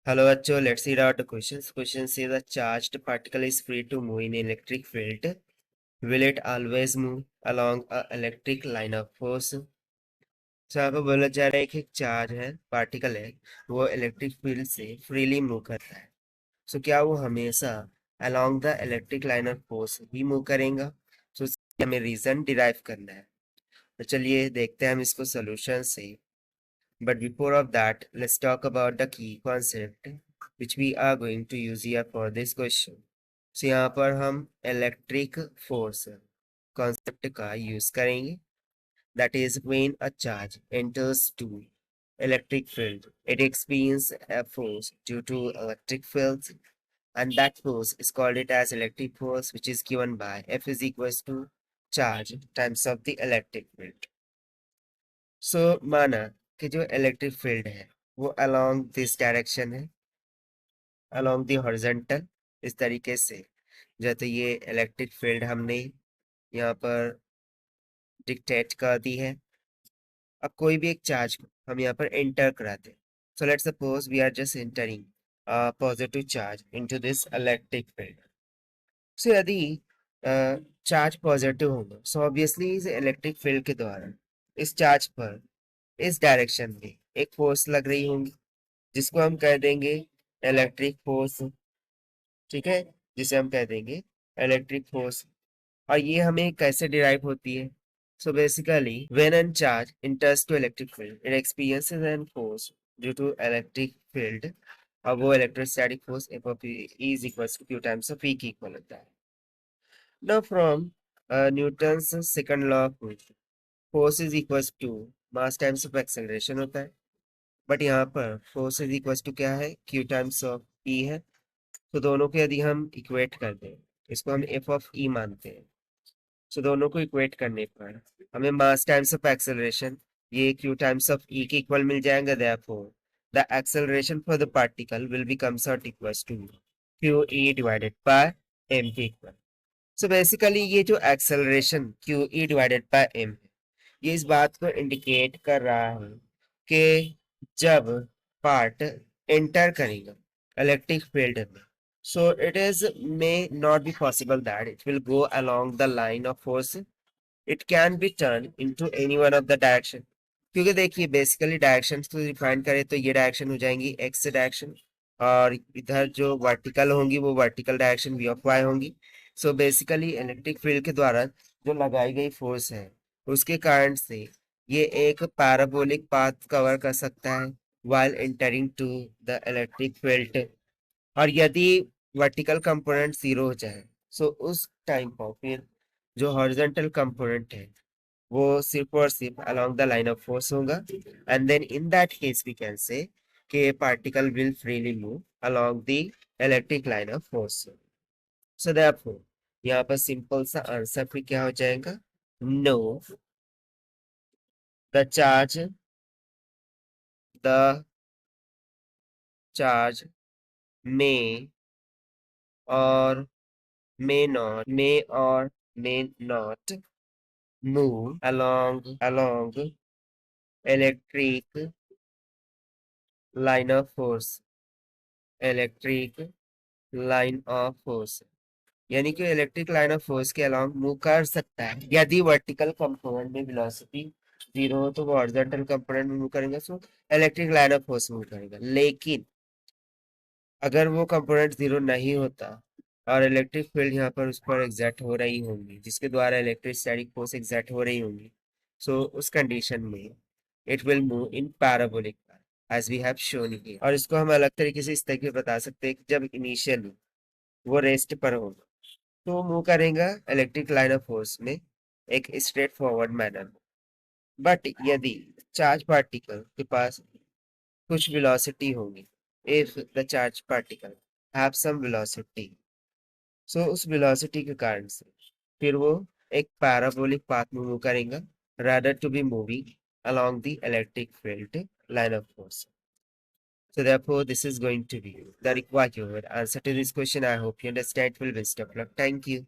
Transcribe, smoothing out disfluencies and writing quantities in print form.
Hello, Acho. Let's read out the questions. Question says a charged particle is free to move in electric field. Will it always move along a electric line of force? तो यहाँ पे बोला जा रहा है कि एक charge है, पार्टिकल है, वो इलेक्ट्रिक फील्ड से फ्रीली मूव करता है. सो क्या वो हमेशा along the electric line of force he move करेगा? सो हमें रीजन डिराइव करना है. तो चलिए देखते हैं हम इसको सोल्यूशन से. But before of that, let's talk about the key concept which we are going to use here for this question. So यहाँ पर हम electric force concept का use करेंगे. That is when a charge enters to electric field, it experiences a force due to electric fields, and that force is called it as electric force, which is given by F is equals to charge times of the electric field. So माना कि जो electric field है वो along this direction है, along the horizontal, इस तरीके से. जैसे ये इलेक्ट्रिक फील्ड हमने यहाँ पर डिक्टेट कर दी है. अब कोई भी एक चार्ज को हम यहाँ पर एंटर कराते हैं. So let's suppose we are just entering positive charge into this electric field. So यदि चार्ज पॉजिटिव होगा, सो ऑब्वियसली इस इलेक्ट्रिक फील्ड के द्वारा इस चार्ज पर इस डायरेक्शन में एक फोर्स लग रही होंगी, जिसको हम कह देंगे इलेक्ट्रिक फोर्स. ठीक है, जिसे हम कह देंगे इलेक्ट्रिक फोर्स. और ये हमें कैसे डिराइव होती है? So basically when an charge enters to electric field, it experiences an force due to electric field. और वो electrostatic force F of E is equals to Q times of E के equal होता है. Now from Newton's second law of motion, force is equals to mass times of acceleration होता है. But यहाँ पर force is equal to क्या है? Q times of E है. तो दोनों को यदि हम इक्वेट कर दें, इसको हम F ऑफ E मानते हैं. सो दोनों को इक्वेट करने पर हमें मास टाइम्स ऑफ एक्सेलरेशन ये Q टाइम्स ऑफ E के इक्वल मिल जाएगा. Therefore the acceleration for the particle will be comes out equals to QE divided by M के इक्वल. सो बेसिकली ये जो acceleration QE divided by M है, ये इस बात को इंडिकेट कर रहा है कि जब पार्ट एंटर करेगा इलेक्ट्रिक फील्ड में, so it is may not be possible that it will go along the line of force. It can be turned into any one of the direction. क्योंकि देखिए basically direction तो define करें तो ये direction हो जाएंगी x direction, और इधर जो वर्टिकल होंगी वो vertical direction V of Y होंगी. सो बेसिकली इलेक्ट्रिक फील्ड के द्वारा जो लगाई गई फोर्स है उसके कारण से ये एक पैराबोलिक पाथ कवर कर सकता है while entering to the electric field. और यदि वर्टिकल कंपोनेंट जीरो हो जाए, सो उस टाइम पर फिर जो हॉरिजॉन्टल कंपोनेंट है वो सिर्फ और सिर्फ along the line of force होगा. And then in that case we can say कि particle will freely move along the electric line of force. So therefore यहाँ पर सिंपल सा आंसर फिर क्या हो जाएगा? नो, द चार्ज में और may not move along electric line of force. Electric line of force यानी कि इलेक्ट्रिक लाइन ऑफ फोर्स के अलोंग मूव कर सकता है यदि वर्टिकल कंपोनेंट में वेलोसिटी जीरो हो, तो वो हॉरिजॉन्टल कंपोनेंट में मूव करेगा, so electric line of force move करेगा. लेकिन अगर वो कंपोनेंट जीरो नहीं होता और इलेक्ट्रिक फील्ड यहाँ पर उस पर एग्जैक्ट हो रही होंगी, जिसके द्वारा इलेक्ट्रोस्टैटिक फोर्स एग्जैक्ट हो रही होंगी, सो उस कंडीशन में it will move in parabolic as we have shown here. और इसको हम अलग तरीके से इस तरीके बता सकते हैं कि जब इनिशियली वो रेस्ट पर होगा तो मूव करेगा इलेक्ट्रिक लाइन ऑफ फोर्स में एक स्ट्रेट फॉरवर्ड मैनर में. बट यदि चार्ज पार्टिकल के पास कुछ वेलोसिटी होगी, if the charge particle have some velocity, so उस वेलोसिटी के कारण से फिर वो एक पैराबोलिक पाथ में मूव करेगा rather to be moving along the electric field line of force. So therefore this is going to be the required answer to this question. I hope you understand. Will best of luck. Thank you.